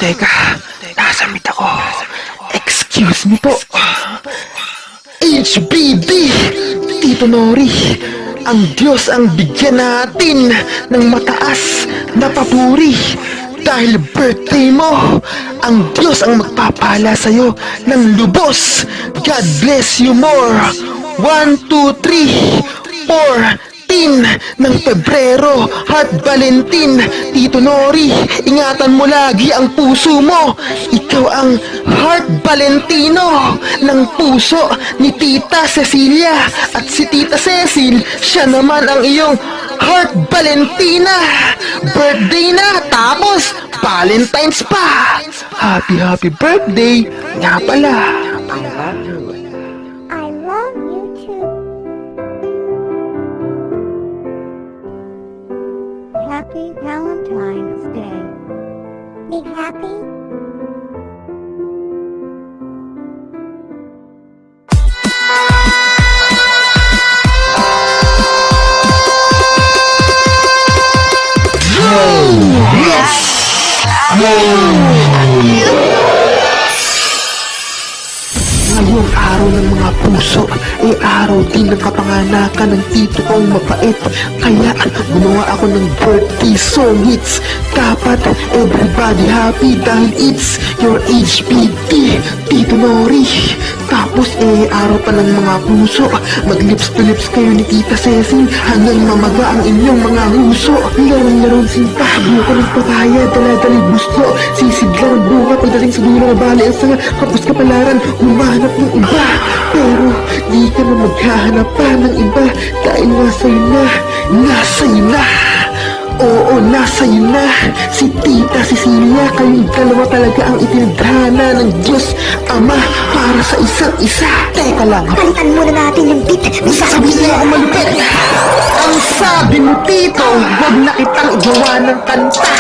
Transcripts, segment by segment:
Teka, nasa meet ako. Excuse me po. HBD! Tito Nori, ang Diyos ang bigyan natin ng mataas na papuri. Dahil birthday mo, ang Diyos ang magpapala sa'yo ng lubos. God bless you more. 1, 2, 3, 4, ng Pebrero, Heart Valentine. Tito Nori, ingatan mo lagi ang puso mo. Ikaw ang Heart Valentino ng puso ni Tita Cecilia. At si Tita Cecil, siya naman ang iyong Heart Valentina. Birthday na, tapos Valentine's pa. Happy birthday nga pala. I love you too. Happy Valentine's Day. Be happy. Ngayong araw ng mga puso ay araw din ng kapanganakan ng tito kong mabait. Kaya gumawa ako ng birthday song hits. Dapat everybody happy dahil it's your HBD, Tito Nori. Tapos araw pa ng mga puso, mag-lips to lips kayo ni Tita Cecil hanggang mamaga ang inyong mga huso. Larong-larong sinta, buko ng papaya, dala-dali gusto. Sisigla ng bunga pagdating sa dulo na bali ang sanga. Kapos kapalaran, humanap ng iba. Pero di ka na maghahanap pa ng iba dahil nasa'yo na. Oo, nasa'yo na. Si Tita Cecilia, kayong dalawa talaga ang itinadhana ng Diyos Ama para sa isa't isa. Teka lang, Palitan muna natin yung beat. may sasabihin ako malupit. Ang sabi mo, Tito, huwag na kitang igawa ng kanta.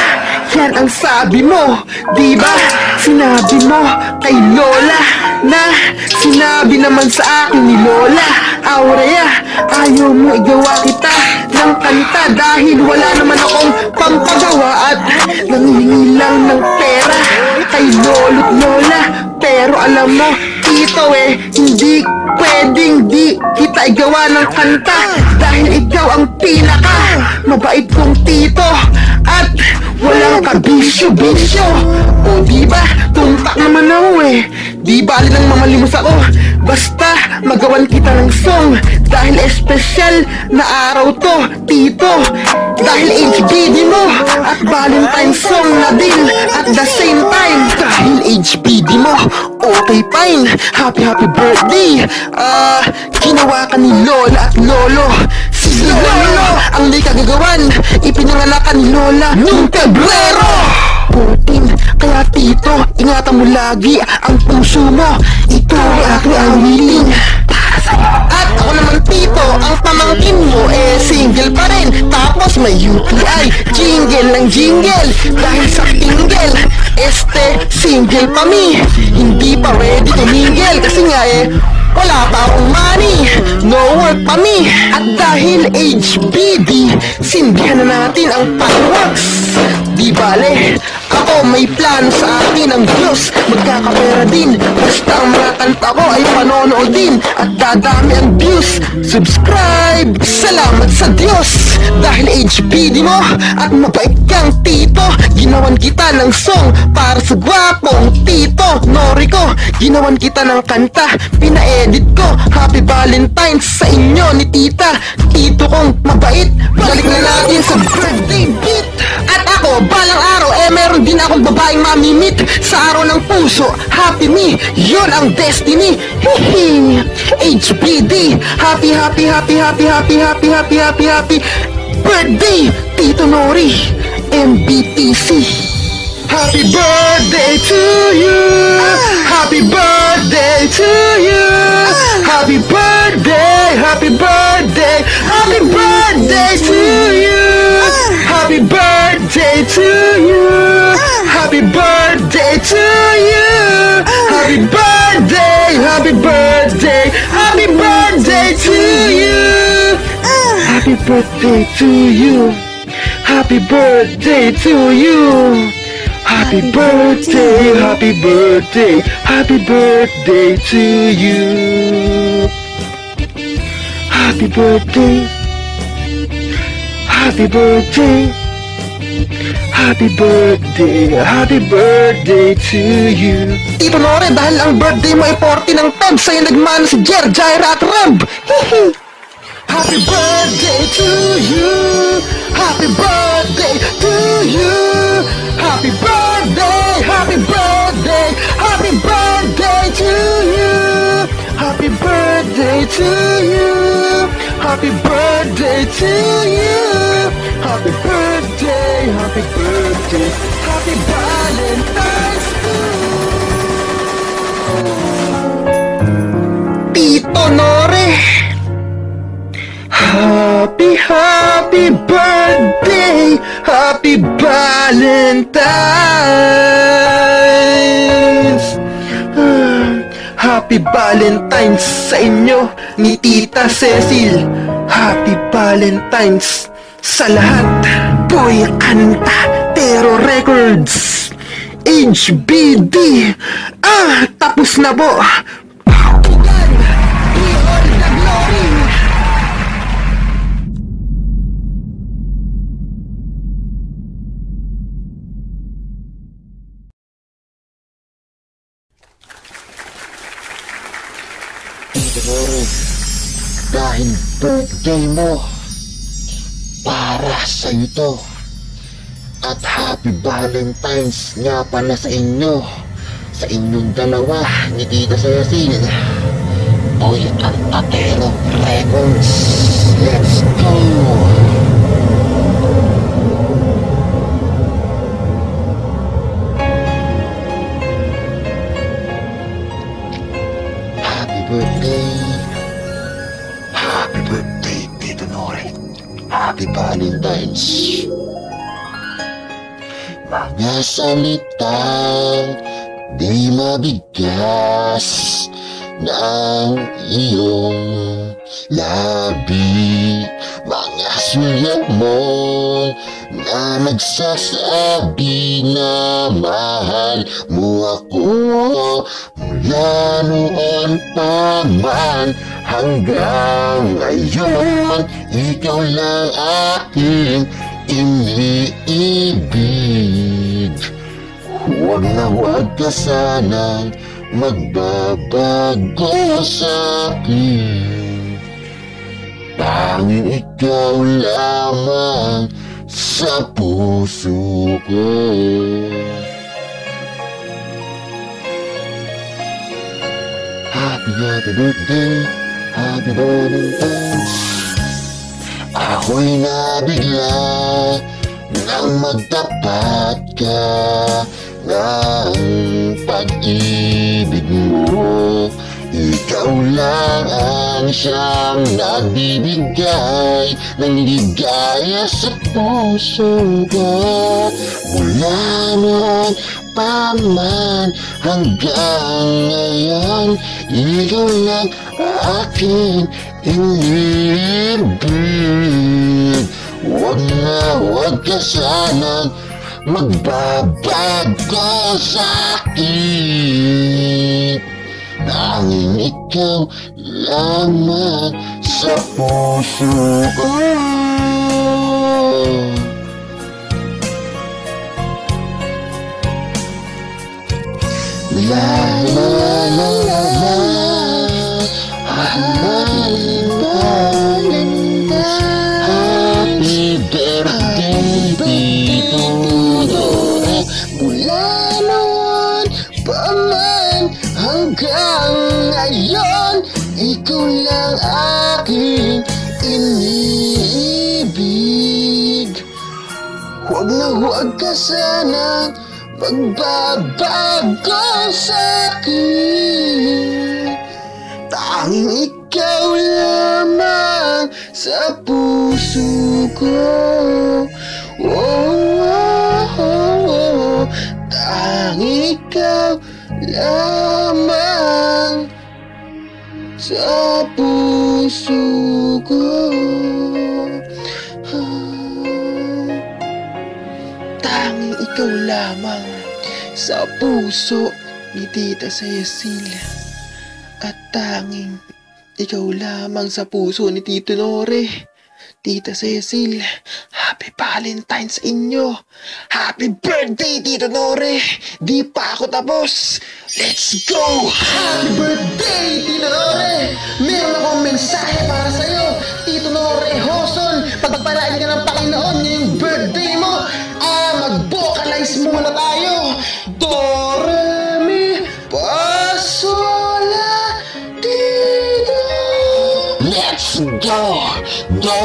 Yan ang sabi mo, di ba? Sinabi mo kay Lola na sinabi naman sa akin ni Lola Aurea, ayaw mo igawa kita ng kanta dahil wala naman akong pampagawa at nangihingi lang ng pera kay Lolo't Lola. Pero alam mo, Tito hindi pwedeng di kita igawa ng kanta dahil ikaw ang pinaka mabait kong tito at walang kabisyo-bisyo. O diba, tumpak naman ako di bali nang mamalimos ako, basta magawan kita ng song dahil espesyal na araw to, Tito. Dahil HBD mo at Valentine's song na din at the same time. Dahil HBD mo, okay fine. Happy birthday. Ginawa ka ni Lola at Lolo. Si Lolo ang di kagagawan, ipinangalakan ni Lola noong Pebrero 14. Kaya Tito, ingatan mo lagi ang puso mo. Ito ay aking awiling para sa'yo. At ako naman Tito, ang pamangkin mo single pa rin. Tapos may UTI, jingle ng jingle. Dahil sa tingle, single pa mi. Hindi pa ready to mingle kasi nga wala pa akong money, no work pa mi. At dahil HBD, sindihan na natin ang fireworks. Di bale, ako may plan sa akin ang Diyos. Magkakapera din, basta ang mga kanta ko ay panonood din. At dadami ang views. Subscribe! Salamat sa Diyos! Dahil HBD mo at mabait kang Tito, ginawan kita ng song para sa gwapong Tito Nori ko. Ginawan kita ng kanta, pina-edit ko. Happy Valentine's sa inyo ni Tita, Tito kong mabait. Balik na natin sa birthday beat. At ako, balang araw meron din akong babaeng mamimit sa araw ng puso. Happy me, yun ang destiny. Hihi. HBD, happy birthday, Tito Nori, MBTC. Happy birthday to you. Happy birthday to you. Happy birthday, happy birthday, happy birthday to you. Happy birthday to you. Happy birthday to you. Happy birthday, happy birthday, happy birthday to you. Happy birthday to you. Happy birthday to you. Happy birthday, happy birthday, happy birthday to you. Happy birthday. Happy birthday. Happy birthday to you. Tito Nore, dahil ang birthday mo ay 40 ng Feb, sa'yo nagmano si Jer, Jaira at Reb. Hihi. Happy birthday to you. Happy birthday to you. Happy birthday, happy birthday, happy birthday to you. Happy birthday to you. Happy birthday to you. Happy birthday, happy birthday, happy Valentine's Day. Tito Nore, happy birthday, happy Valentine's. Happy Valentine's sa inyo ni Tita Cecil. Happy Valentine's sa lahat. Boy Kanta, Tero Records, HBD. Tapos na po. Paugan, Beyond the Glory. Siguro, dahil birthday mo, para sa ito. At happy Valentine's nga pala sa inyo, sa inyong dalawa ni Tita Cecil. Boy Kanta, Tero Records. Let's go! Happy birthday, Tito Nore. Happy Valentine's. Mga salitang di mabigas ng iyong labi. Mga sulat mo na nagsasabi na mahal mo ako. Mula noon pa man hanggang ngayon, ikaw lang aking iniibig. Huwag na huwag ka sanang magbabago sa'kin. Tanging ikaw lamang sa puso ko. Happy birthday, happy Valentine's. Ako'y nabigla nang magtapat ka ng pag-ibig mo. Ikaw lang ang siyang nagbibigay ng ligaya sa puso ko. Mula noon pa man hanggang ngayon, ikaw lang aking inibig. Huwag na huwag ka sanang magbabago sa'kin. Tanging ikaw lamang sa puso ko. La la la la la, happy birthday, Tito Nore. Mula noon pa man hanggang ngayon, ikaw lang aking iniibig. Huwag na huwag ka sanang magbabago sa'kin. Tanging ikaw lamang sa puso ko. Tanging ikaw lamang sa puso ko. ikaw lamang sa puso ni Tita Cecil. At tanging ikaw lamang sa puso ni Tito Nore. Tita Cecil, Happy Valentine's sa inyo. Happy birthday, Tito Nore. Di pa ako tapos. Let's go! Happy birthday, Tito Nore. Meron akong mensahe para sa'yo, Tito Nore Hoson. Pagpalain ka ng Panginoon ngayong birthday mo. Mag-vocalize muna tayo. Do, re, mi, fa, sol, la, ti, do. Let's go! Do,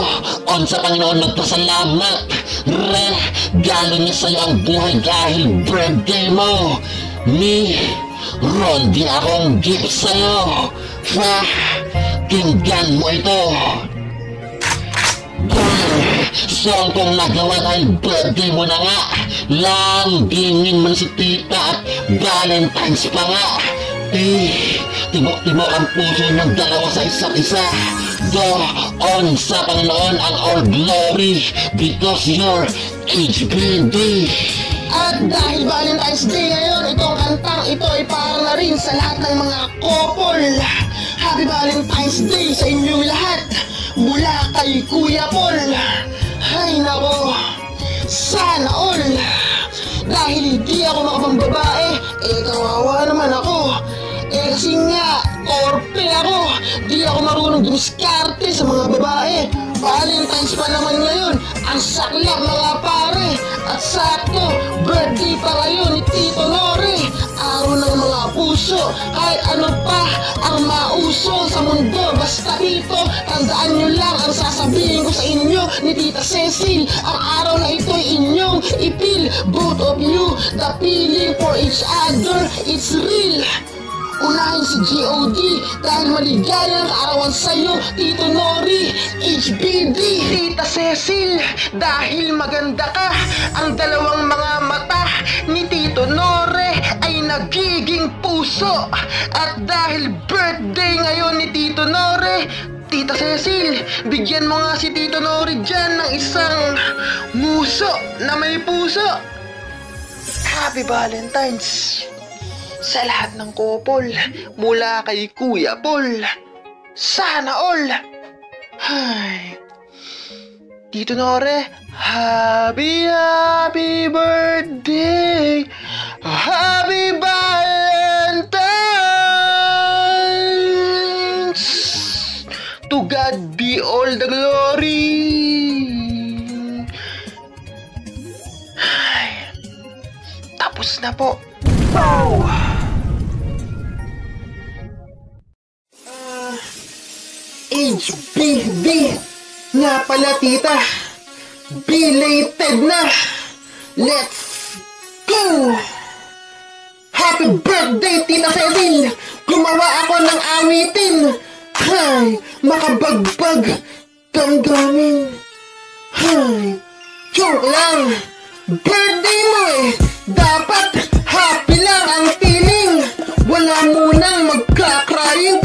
on sa Panginoon magpasalamat. Re, galing niya sa'yo ang buhay dahil birthday mo. Ni, ron din akong gift sa'yo. Fa, tinggan mo ito. Song kong nagawa dahil birthday mo na nga. Langingin man si Tita at Valentine's pa nga. Timok-timok ang puso ng dalawa sa isa't isa. Doon sa Panginoon ang all glory because you're HBD. At dahil Valentine's Day ngayon, itong kantang ito ay para na rin sa lahat ng mga couple. Happy Valentine's Day sa inyong lahat. Mula kay Kuya Paul. Ay nako, sana all. Dahil hindi ako makapambabae, kawawa naman ako. Kasi nga, orpe ako. Di ako marunong dumiskarte sa mga babae. Valentine's pa naman ngayon, ang saklap mga pare. At sakto, birthday pa ngayon ni Tito Nore. Araw ng mga puso, kahit ano pa ang mauso sa mundo. Basta dito, tandaan nyo lang ang sasabihin ko sa inyo ni Tita Cecil. Ang araw na ito ay inyong ipil. Both of you, the feeling for each other, it's real. Unahin si G.O.D. dahil maligaya ang kaarawan sa'yo, Tito Nore, HBD. Tita Cecil, dahil maganda ka, ang dalawang mga mata ni Tito Nore ay nagiging puso. At dahil birthday ngayon ni Tito Nore, Tita Cecil, bigyan mo nga si Tito Nore dyan ng isang nguso na may puso. Happy Valentine's sa lahat ng couple, mula kay Kuya Paul. Sana all. Ay, Tito Nore, happy birthday, happy Valentine's. To God be all the glory. Ay, tapos na po. Wow! HBD nga pala, tita. Belated na. Let's go! Happy birthday, Tita Cecil! Gumawa ako ng awitin. Hay, makabagbag damdamin. Hay, joke lang. Birthday mo eh. Dapat happy lang ang feeling. Wala munang magka-crying.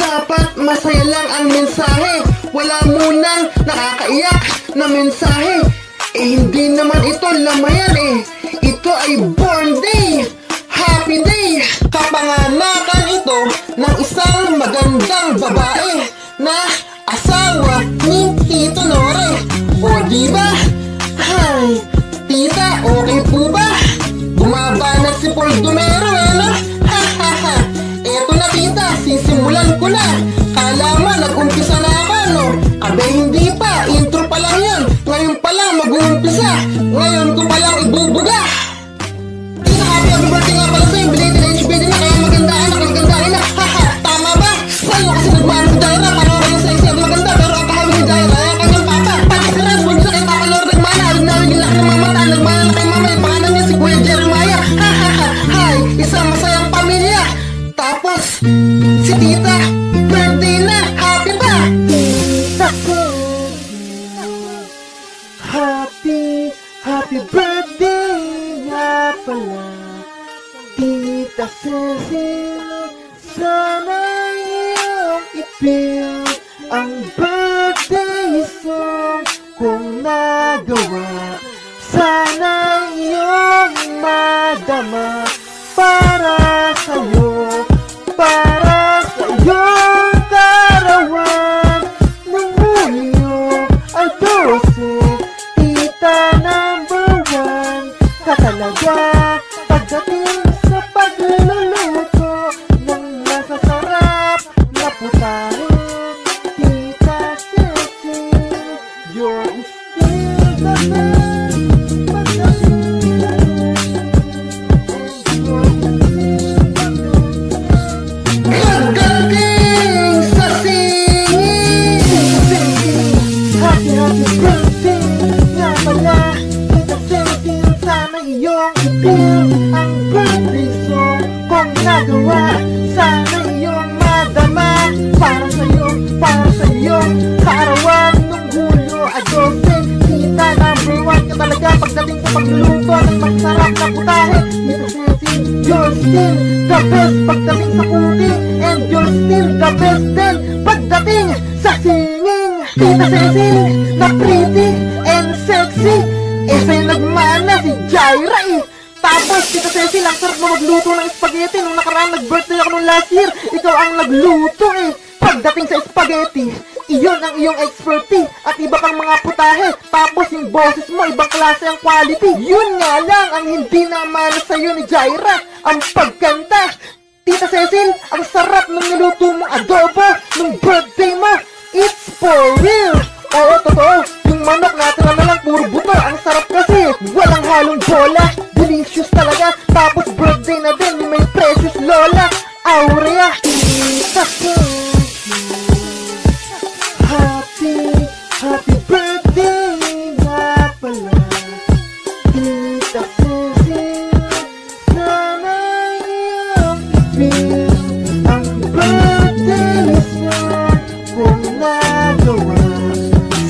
Dapat masaya lang ang mensahe. Wala munang nakakaiyak na mensahe. Hindi naman ito lamayan eh. Ito ay born day, happy day. Kapanganakan ito ng isang magandang babae na asawa ni Tito Nore. O diba? Hay, tita, okay po ba? Bumabanat si Paul Dumero eh, no? Ha. Eto na, tita, sisimulan ko na. Kala mo, nag-umpisa na ako, no? Abe, hindi pa, intro pa lang yan. Ngayon pa lang mag-uumpisa. Ngayon ko pa lang ibubuga. Tita, happy birthday nga pala sa'yo. Belated HBD na, kaya maganda anak, maganda ina. Haha, tama ba? Sa'yo kasi nagmano Jaira, para kayo sexy at maganda. Pero ang kahawin ni Jaira, ay kanyang papa. Patisiran, huwag niyo sa kay Papa Lord nagmana. Alig yung laki ng mamata, nagmana na kay mama. Yung pangalan niya si Kuya Jeremiah. Hahaha, hi, isang masayang pamilya. Tapos, si tita, birthday na, happy ba? Happy birthday nga pala, Tita Cecil. Sana iyong ipil ang birthday song kong nagawa. Sana iyong magluluto ng masarap na putahe. Tita Cecil, you're still the best pagdating sa cooking, and you're still the best din pagdating sa singing. Tita Cecil, na pretty and sexy, sa'yo nagmana si Jaira eh. Tapos, Tita Cecil, ang sarap mo magluto ng spaghetti. Nung nakaraan nag-birthday ako nung last year, ikaw ang nagluto eh. Pagdating sa spaghetti, iyon ang iyong expertise at iba pang mga putahe. Tapos yung boses mo, ibang klase ang quality. Yun nga lang ang hindi naman sa'yo ni Jaira, ang pagkanta. Tita Cecil, ang sarap ng niluto mong adobo nung birthday mo. It's for real! Oo, totoo. Yung manok natin na lang, puro buto. Ang sarap kasi, walang halong bola. Delicious talaga. Tapos birthday na din, yung may precious lola Aurea. Tita Cecil, happy birthday nga pala. Tita Cecil, sana iyong i-feel ang birthday niya kung nagawa.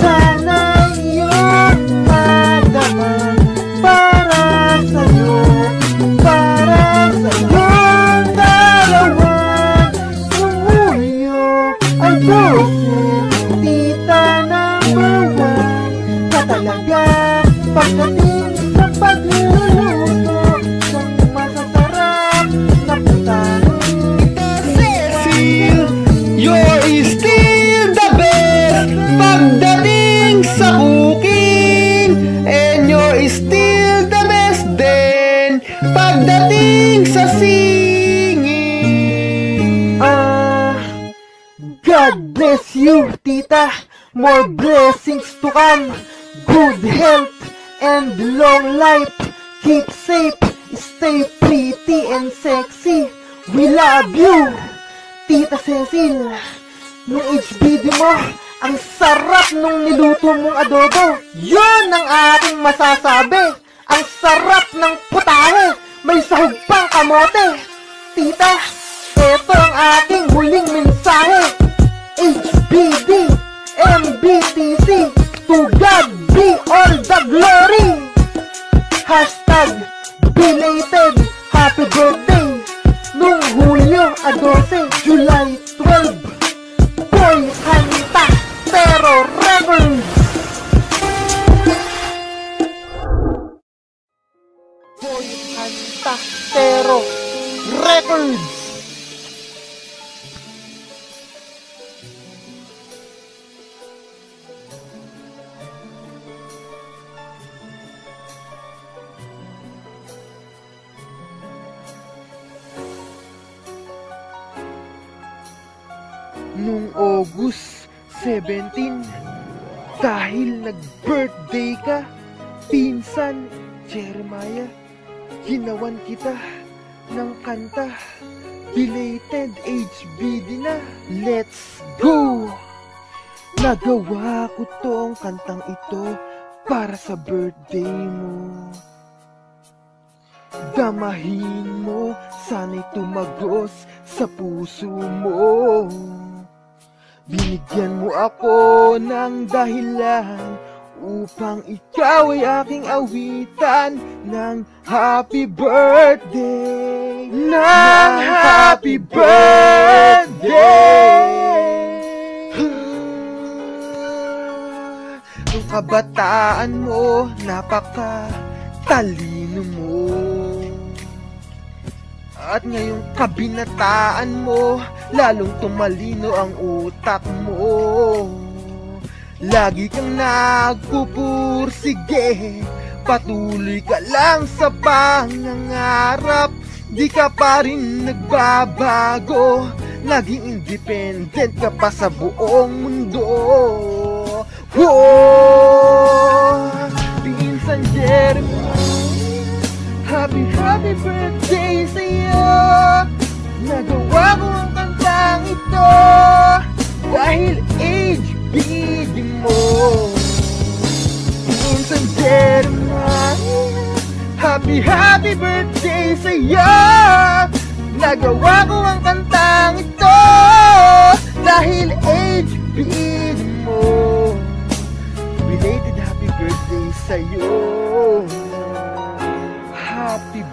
Sana iyong madama para sa'yo, para sa'yong dalawang Julio Alfonso. Tita number one ka talaga pagdating sa pagluluto ng masasarap na putahe. Cecil, you're still the best pagdating sa cooking, and you're still the best din pagdating sa singing. God bless you, Tita. More blessings to come. Good health and long life. Keep safe, stay pretty and sexy. We love you, Tita Cecil. Nung HBD mo, ang sarap nung niluto mong adobo. Yun ang aking masasabi. Ang sarap ng putahe. May sahog pang kamote. Tita, ito ang aking huling mensahe. HBD, MBTC, to God be all the glory. Hashtag belated happy birthday nung Hulyo 12, July 12. Boy Hanta Pero Records. Boy Hanta Pero Records. Nung August 17, dahil nag-birthday ka, pinsan Jeremiah, ginawan kita ng kanta, belated HBD na, let's go! Nagawa ko tong kantang ito para sa birthday mo. Damahin mo, sana'y tumagos sa puso mo. Binigyan mo ako ng dahilan upang ikaw ay aking awitan ng happy birthday, ng happy birthday. Ang kabataan mo, napaka-talino mo. At ngayong kabinataan mo, lalong tumalino ang utak mo. Lagi kang nagpupursige, patuloy ka lang sa pangangarap. Di ka pa rin nagbabago, naging independent ka pa sa buong mundo. Oh, Pinsan Jeremy, happy birthday sa'yo. Nagawa ko ang kantang ito dahil HBD mo. Pinsan Jeremiah, happy birthday sa'yo. Nagawa ko ang kantang ito dahil HBD mo. Belated happy birthday sa'yo.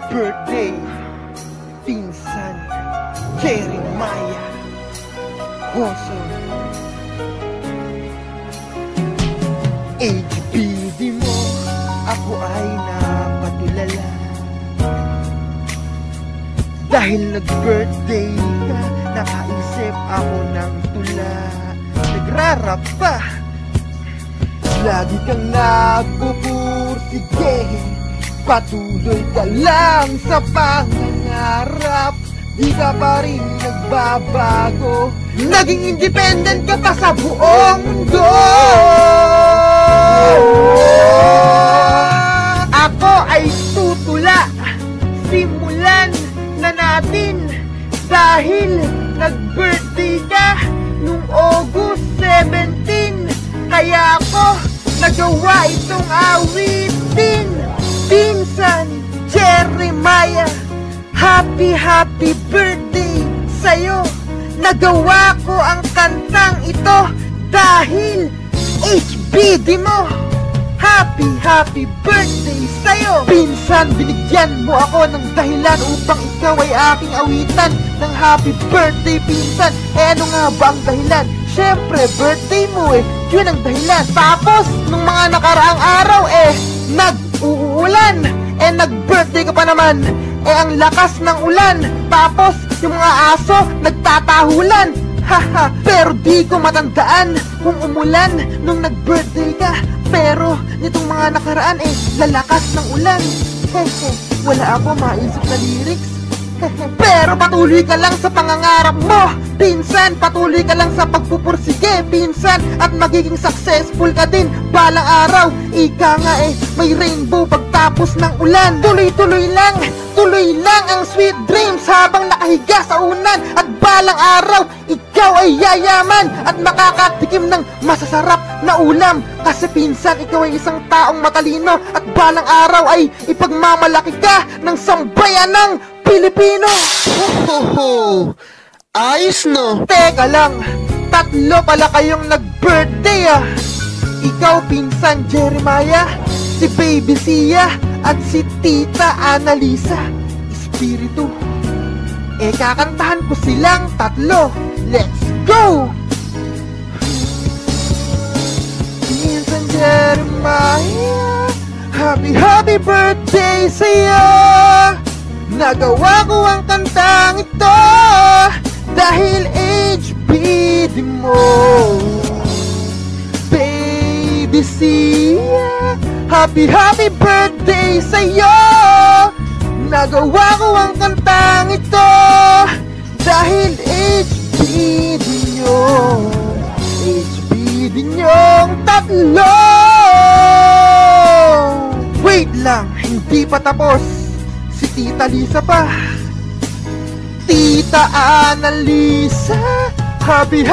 birthday, pinsan Jeremiah Hoso. HBD mo, ako ay napatulala dahil nag-birthday ka, nakaisip ako ng tula. Nagrarap pa, lagi kang nagpupursige, patuloy ka lang sa pangangarap, di ka pa rin nagbabago, naging independent ka pa sa buong mundo. Ako ay tutula, simulan na natin dahil nag-birthday ka nung August 17, kaya ako nagawa itong awitin. Pinsan Jeremiah, happy birthday sa'yo. Nagawa ko ang kantang ito dahil HBD mo. Happy birthday sa'yo. Pinsan, binigyan mo ako ng dahilan upang ikaw ay aking awitan ng happy birthday, pinsan. Ano nga ba ang dahilan? Syempre, birthday mo yun ang dahilan. Tapos, nung mga nakaraang araw nag-uulan, nag-birthday ka pa naman, ang lakas ng ulan. Tapos, yung mga aso, nagtatahulan. Haha, pero di ko matandaan kung umulan nung nag-birthday ka. Pero, nitong mga nakaraan lalakas ng ulan. Hehe, wala ako maisip na lyrics. Pero patuloy ka lang sa pangangarap mo, pinsan. Patuloy ka lang sa pagpupursige, pinsan. At magiging successful ka din balang araw. Ika nga may rainbow pagtapos ng ulan. Tuloy lang ang sweet dreams habang nakahiga sa unan. At balang araw, ikaw ay yayaman at makakatikim ng masasarap na ulam. Kasi pinsan, ikaw ay isang taong matalino. At balang araw ay ipagmamalaki ka ng sambayan ng Pilipino. Ayos no? Teka lang, 3 pala kayong nag-birthday Ikaw, pinsan Jeremiah, si Baby Sia, at si Tita Annalisa Espiritu. Kakantahan ko silang 3. Let's go! Pinsan Jeremiah, happy birthday sa'yo. Nagawa ko ang kantang ito dahil HBD mo. Baby Sia, happy birthday sa'yo. Nagawa ko ang kantang ito dahil HBD nyo. HBD nyong 3. Wait lang, hindi pa tapos. Si Tita Lisa pa. Tita Annalisa, happy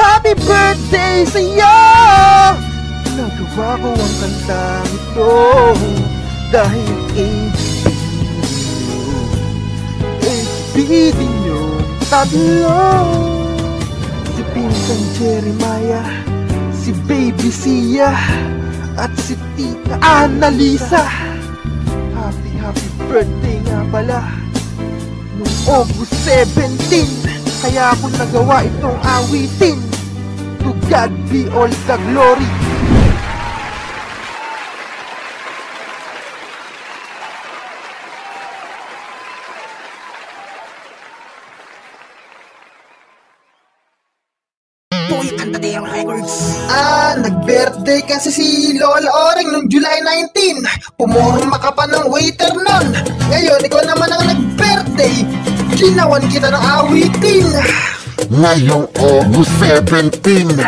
birthday sa'yo. Nagawa ko ang kantang ito dahil HBD nyo 3. Si Pinsan Jeremiah, si Baby Sia, at si Tita Annalisa. Happy birthday nga pala nung August 17, kaya ako nagawa itong awitin. To God be all the glory. Boy Candadero Records. Nag-birthday kasi si Lola Oring noong July 19. Pumorma ka pa ng waiter nun. Ngayon, ikaw naman ang nag-birthday. Ginawan kita ng awitin ngayong August 17.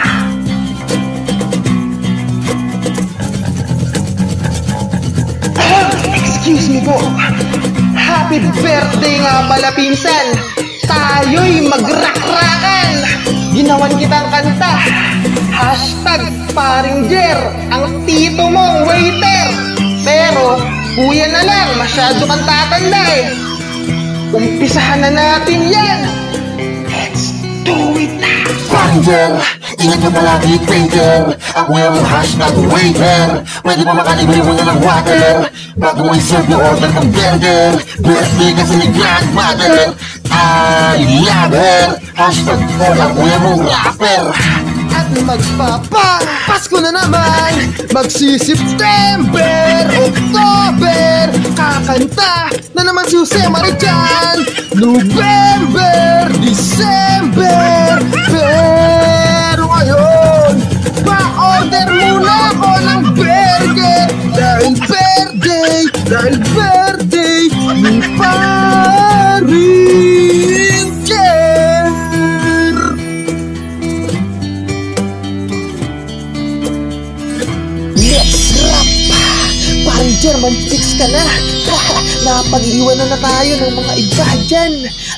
Excuse me po. Happy birthday nga pala, pinsan. Tayo'y magrakrakan. Ginawan kitang kanta. #Paringger, ang tito mong waiter. Pero, kuya na lang, masyado kang tatanda Umpisahan na natin yan. Let's do it. Paringger, Ingat ka palagi, Taker. Ako yung hashtag waiter. Pwede pa makalibre mo na ng water bago mo iserve yung order ng burger. Birthday kasi ni grandmother, I love her. Hashtag all ako yung rapper. At Pasko na naman, magsi-September, October, kakanta na naman si Jose Marichan. November, December, pero ngayon pa-order muna ako ng burger dahil birthday ni Paring Jer. Let's rap! Parang German chicks ka na. Napag-iwanan na tayo ng mga iba dyan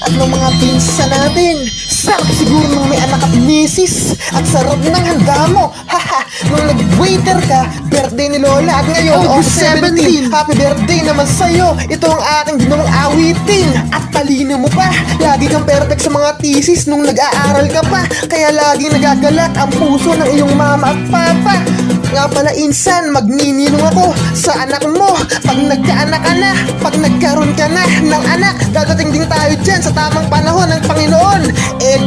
at ng mga pinsa natin. Sarap siguro nung may anak at misis at sarap ng handa mo. Nung nag-waiter ka, birthday ni Lola at ngayon August 17. Happy birthday naman sa'yo. Ito ang aking ginawang awitin. At talino mo pa, lagi kang perfect sa mga thesis nung nag-aaral ka pa. Kaya laging nagagalak ang puso ng iyong mama at papa. Nga pala insan, magnininong ako sa anak mo. Pag nagkaanak ka na, pag nagkaroon ka na ng anak, dadating din tayo dyan sa tamang panahon ng Panginoon.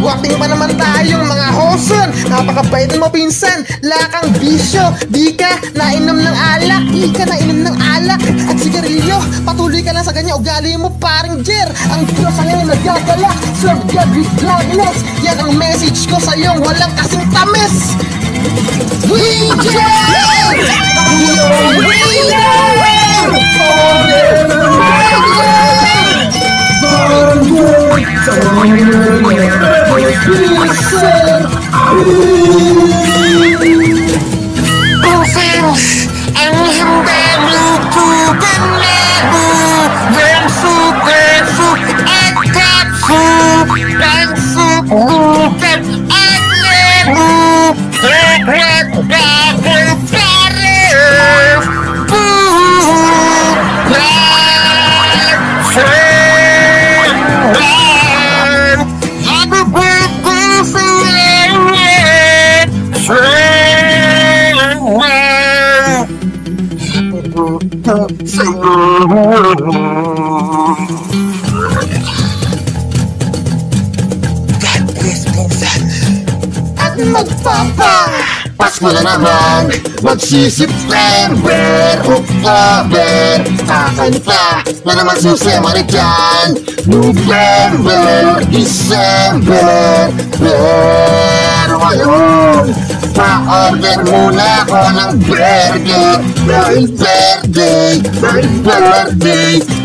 Guwaping pa naman tayong mga hoson. Napakabait mo pinsan, lakang bisyo. Di ka nainom ng alak, di ka nainom ng alak at sigarilyo. Patuloy ka lang sa ganyan ugali mo Paring Jer. Ang Diyos ang iyong nagagalak, serve God with gladness. Yan ang message ko sa iyong walang kasing tamis. Ang handa luto banlago ng suka-su at katsu ng subukan at lego. Teklat gagawin pares bulan sendan. Happy birthday selamat sendan. At Pasko na naman, magsi-September, October, kakanta na naman si Jose Marichan. November, December, pero ngayon pa-order muna ako ng burger dahil birthday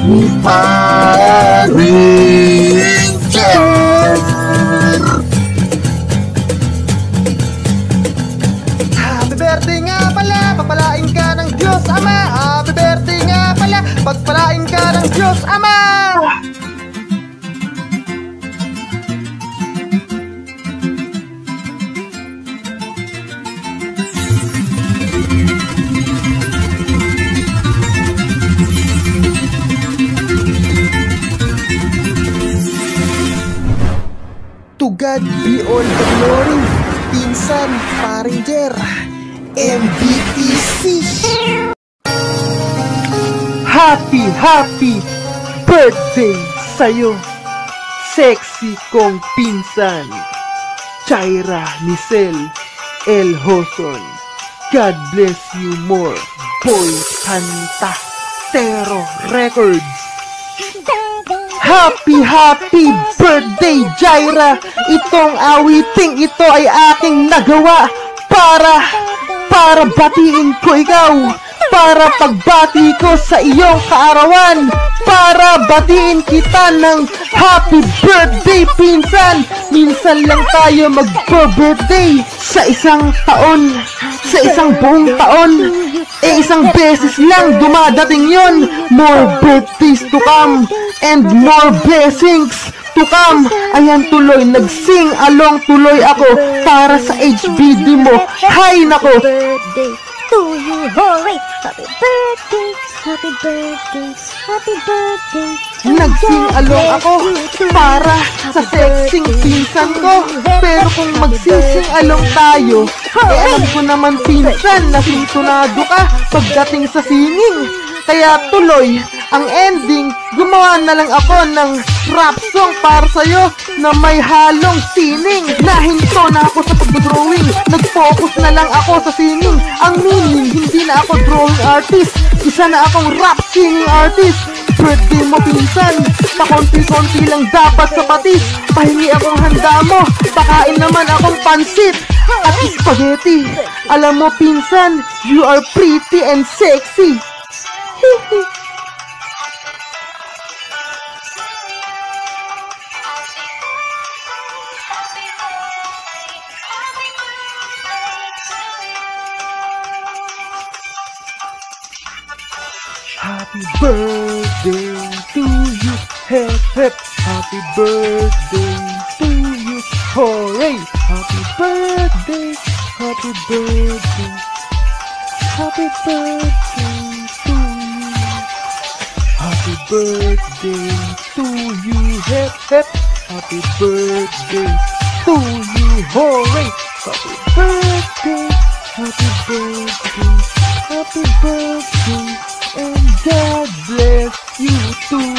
ni Paring Jer. Happy birthday nga pala, pagpalain ka ng Diyos Ama. Happy birthday nga pala, pagpalain ka ng Diyos Ama. To God be all the glory. Pinsan, Paring Jer, MBTC. Happy birthday sa'yo, sexy kong pinsan, Jaira Nicel El Hoson. God bless you more, Boy Cantastero Records. Happy birthday, Jaira! Itong awiting ito ay aking nagawa para batiin ko ikaw, para pagbati ko sa iyong kaarawan, para batiin kita ng happy birthday, pinsan. Minsan lang tayo mag-birthday sa isang taon, sa isang buong taon. Isang beses lang dumadating yon. More birthdays to come and more blessings to come. Ayan tuloy, nag-sing along tuloy ako para sa HBD mo. Hay nako! Birthday to you, hooray! Happy birthday, happy birthday, happy birthday Nagsing-along ako para sa sexing pinsan ko. Pero kung magsing-along tayo, alam ko naman pinsan na sintonado ka pagdating sa singing. Kaya tuloy, ang ending, gumawa na lang ako ng rap song para sa'yo na may halong sining. Nahinto na ako sa pag-drawing, nag-focus na lang ako sa singing. Ang meaning, hindi na ako drawing artist, isa na akong rap singing artist. Birthday mo pinsan, pakonti-konti lang dapat sa patis. Pahingi akong handa mo, pakain naman akong pansit at spaghetti. Alam mo pinsan, you are pretty and sexy. Happy birthday to you, hip hip. Happy birthday to you, hooray. Happy birthday, happy birthday, happy birthday to you. Happy birthday to you, hip hip. Happy birthday to you, hooray. Happy birthday, happy birthday, happy birthday. And God bless you too.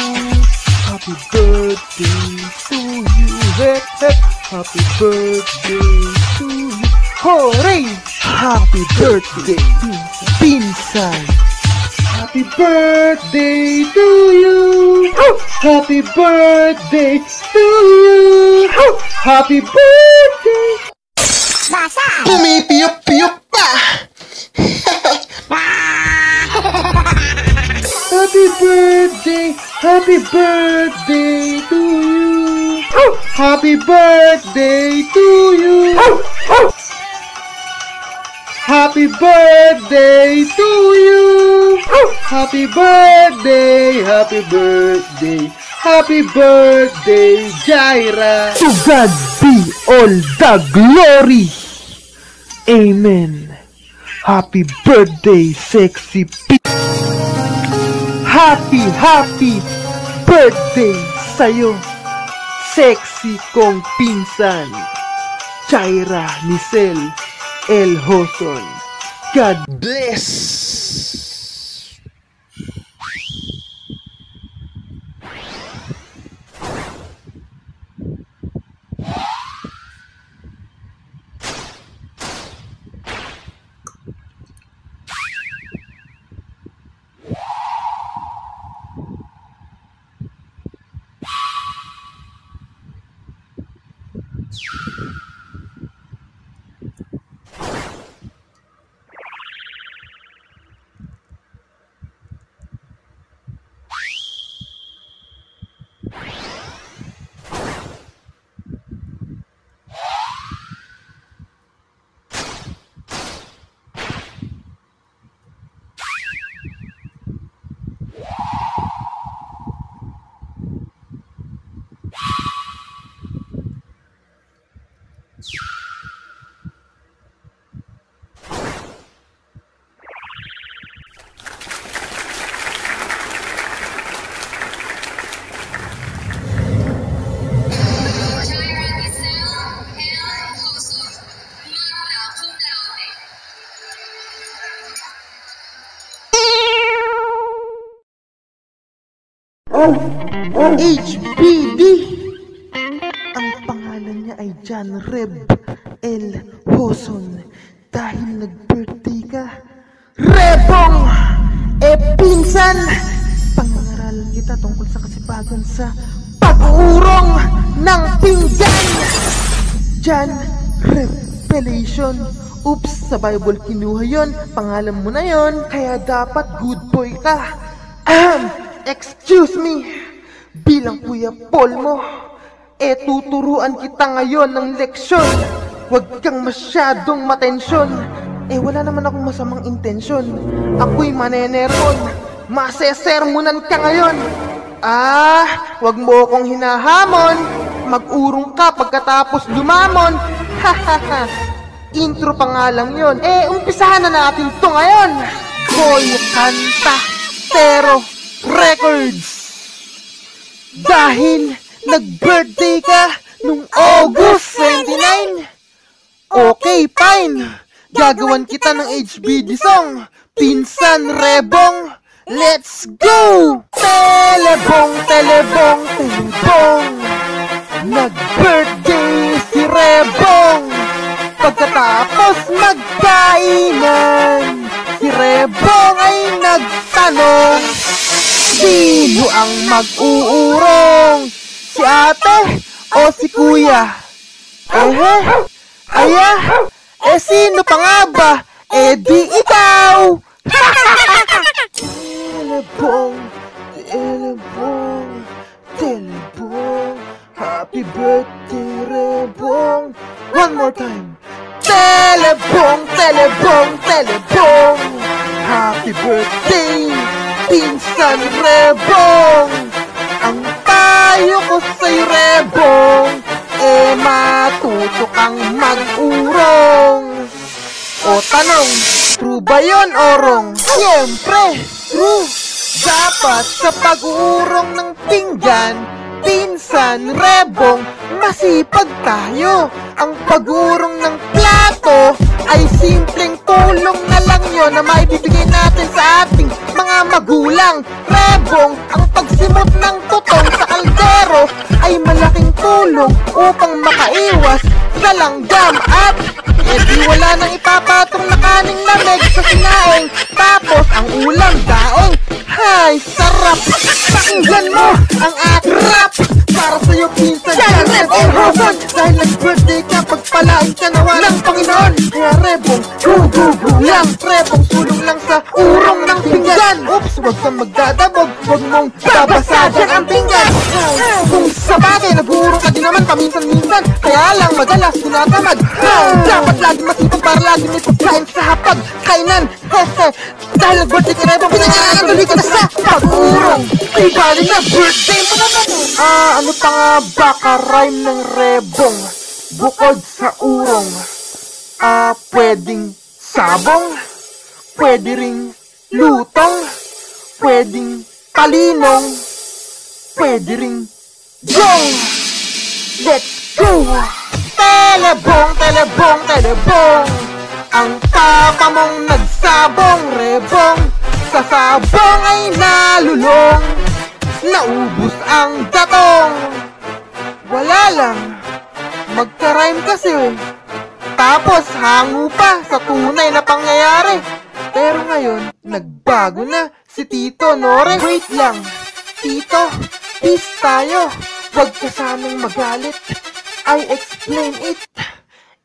Happy birthday to you, hip hip. Happy birthday to you, hooray! Happy birthday, pinsan. Happy birthday to you. Happy birthday to you. Happy birthday. Pumipiyup-piyup pa! Happy birthday to you. Happy birthday to you. Happy birthday to you. Happy birthday, happy birthday, happy birthday, Jaira. To God be all the glory. Amen. Happy birthday, sexy happy birthday sa'yo, sexy kong pinsan, Jaira Nicel El Hoson. God bless. HBD. Ang pangalan niya ay John Reb El Hoson. Dahil nag-birthday ka, Rebong pinsan, pangangaralan kita tungkol sa kasipagan sa pag-uurong ng pinggan. John Revelation. Oops, sa Bible kinuha yon. Pangalan mo na yon, kaya dapat good boy ka. Excuse me, bilang Kuya Paul mo, tuturuan kita ngayon ng leksyon. Huwag kang masyadong matensyon. Wala naman akong masamang intensyon. Ako'y manenermon, masesermonan ka ngayon. Huwag mo akong hinahamon. Mag-urong ka pagkatapos lumamon. Hahaha, intro pa nga lang yun. Umpisahan na natin to ngayon. Boy Kanta Tero Records. Dahil nag-birthday ka nung August 29. Okay, fine. Gagawan kita ng HBD song. Pinsan Rebong, let's go! Telebong, telebong, telebong. Nag-birthday si Rebong. Pagkatapos magkainan, si Rebong ay nagtanong, sino ang mag-uurong? Si ate o si kuya? Aya, sino pa nga ba? Di ikaw! Telebong, telebong, telebong. Happy birthday, Rebong. One more time. Telebong, telebong, telebong. Happy birthday, Pinsan Rebong. Ang payo ko sa'yo, Rebong, matuto kang mag-urong. O tanong, true ba yun, Orong? Siyempre, true. Dapat sa pag-uurong ng pinggan, Pinsan Rebong, masipag tayo. Ang pag-urong ng plato ay simpleng tulong na lang yun na maibibigay natin sa ating mga magulang. Rebong, ang pagsimot ng tutong sa kaldero ay malaking tulong upang makaiwas sa langgam at di wala nang ipapatong na kaning lamig sa sinaing. Tapos ang ulam daing. Hay, sarap! Pakinggan mo ang aking rap para sa'yo, Pinsan Rebong. Dahil nag-birthday ka, pagpalain ka nawa ng Panginoon. Kaya Rebong, go lang. Rebong, sulong lang sa urong ng pinggan. Oops, wag kang magdadabog, wag mong babasagan ang pinggan. Kung sa bagay, nag-uurong ka din naman paminsan-minsan, kaya lang madalas tinatamad. Dapat lagi masipag para lagi may pagkain sa hapag kainan. Dahil nag-birthday ka, Rebong, pinag-aalan tuloy ka na sa pag-urong. Ibalik na birthday mo naman. Ano pa nga ba ka-rhyme ng Rebong bukod sa urong? Pwedeng sabong, pwede ring lutong, pwedeng palinong, pwede ring gong. Let's go! Telebong, telebong, telebong. Ang tapa mong nagsabong, Rebong. Sa sabong ay nalulong, naubos ang datong. Wala lang, magka-rhyme kasi tapos hango pa sa tunay na pangyayari. Pero ngayon, nagbago na si Tito Nore. Wait lang, Tito, peace tayo. Huwag ka sanang magalit, I explain it.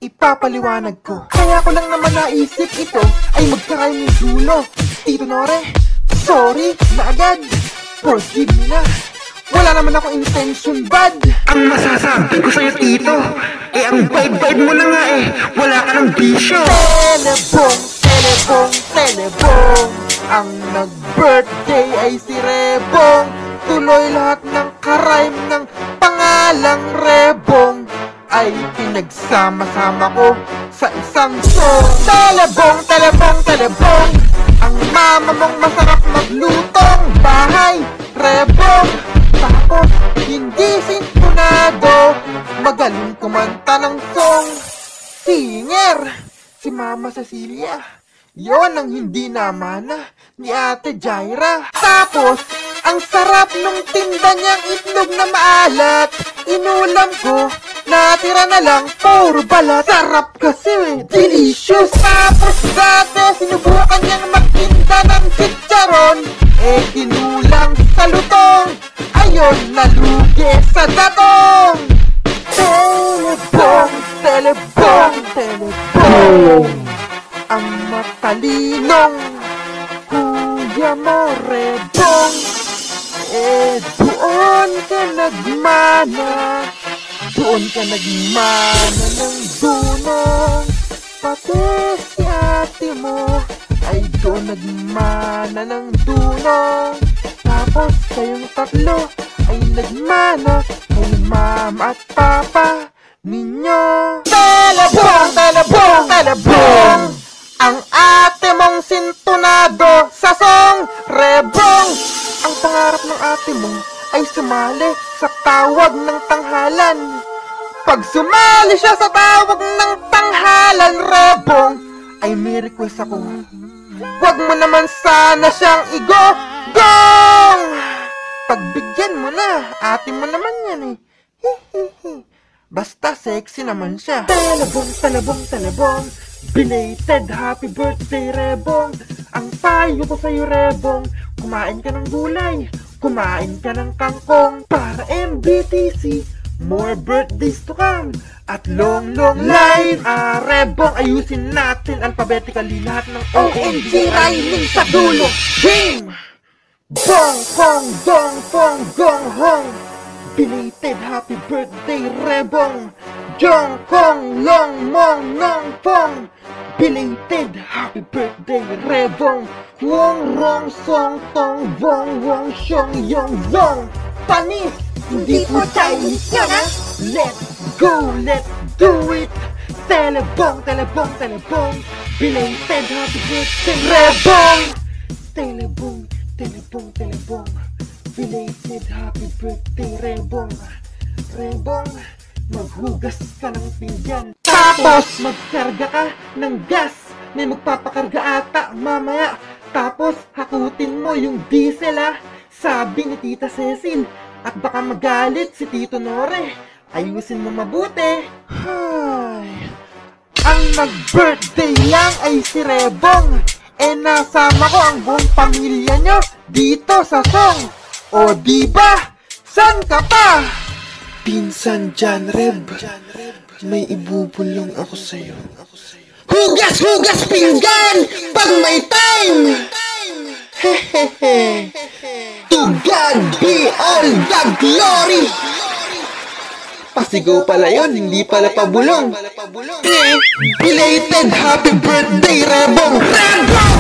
Ipapaliwanag ko. Kaya ko lang naman naisip ito ay magka-rhyme yung dulo. Tito Nore, sorry na agad. Forgive me na. Wala naman ako intention bad. Ang masasabi ko sa'yo, Tito, ang vibe-vibe mo na nga wala ka ng bisyo. Telebong, telebong, telebong. Ang nag-birthday ay si Rebong. Tuloy lahat ng ka-rhyme ng pangalang Rebong ay pinagsama-sama ko sa isang song. Telebong, telebong, telebong. Ang mama mong masarap maglutong bahay, Rebong. Tapos hindi sintonado, magaling kumanta ng song. Singer, si Mama Cecilia. Yon ang hindi namana ni Ate Jaira. Tapos, ang sarap nung tinda niyang itlog na maalat. Inulam ko, natira na lang, puro balat. Sarap kasi delicious. Tapos dati, sinubukan niyang magtinda ng chicharon. Kinulang sa lutong, ayon nalugi sa datong. Telebong, telebong, telebong. Ang matalinong kuya mo, Rebong. Doon ka nagmana, doon ka nagmana ng dunong. Pati si ate mo ay doon nagmana ng dunong. Tapos kayong tatlo ay nagmana kay mama at papa ninyo. Telebong, telebong, telebong. Ang ate mong sintonado sa song, Rebong. Ang pangarap ng ate mo ay sumali sa tawag ng tanghalan. Pag sumali siya sa tawag ng tanghalan, Rebong, ay may request ako. Huwag mo naman sana siyang igogong! Pagbigyan mo na, ate mo naman yan eh. Hihihi. Basta sexy naman siya. Talabong, talabong, talabong. Belated happy birthday, Rebong. Ang payo ko sa'yo, Rebong, kumain ka ng gulay, kumain ka ng kangkong. Para MBTC, more birthdays to come. At long, long life. Rebong, ayusin natin alphabetically lahat ng OMG rhyming sa dulo. Dream! Bong, pong, dong, pong, gong, hong. Belated happy birthday, Rebong. Jong, kong, long, mong, nong, pong. Belated happy birthday, Rebong. Wong, rong, song, tong, bong, wong, syong, yong, zong. Panis! Hindi po Chinese yan, ha? Let's go, let's do it. Telebong, telebong, telebong. Belated happy birthday, Rebong. Telebong, telebong, telebong. Belated happy birthday, Rebong. Rebong, maghugas ka ng pinggan. Tapos, magkarga ka ng gas. May magpapakarga ata mamaya. Tapos, hakutin mo yung diesel, ha? Sabi ni Tita Cecil. At baka magalit si Tito Nore. Ayusin mo mabuti. Ay. Ang nag-birthday lang ay si Rebong. Nasama ko ang buong pamilya nyo dito sa song. O diba? San ka pa? Pinsan dyan, Reb. May ibubulong ako sa'yo. Hugas, hugas pinggan! Pag may time! Hehehe. To God be all the glory! Pasigaw pala yun, hindi pala pabulong. Belated happy birthday, Rebong! Rebong!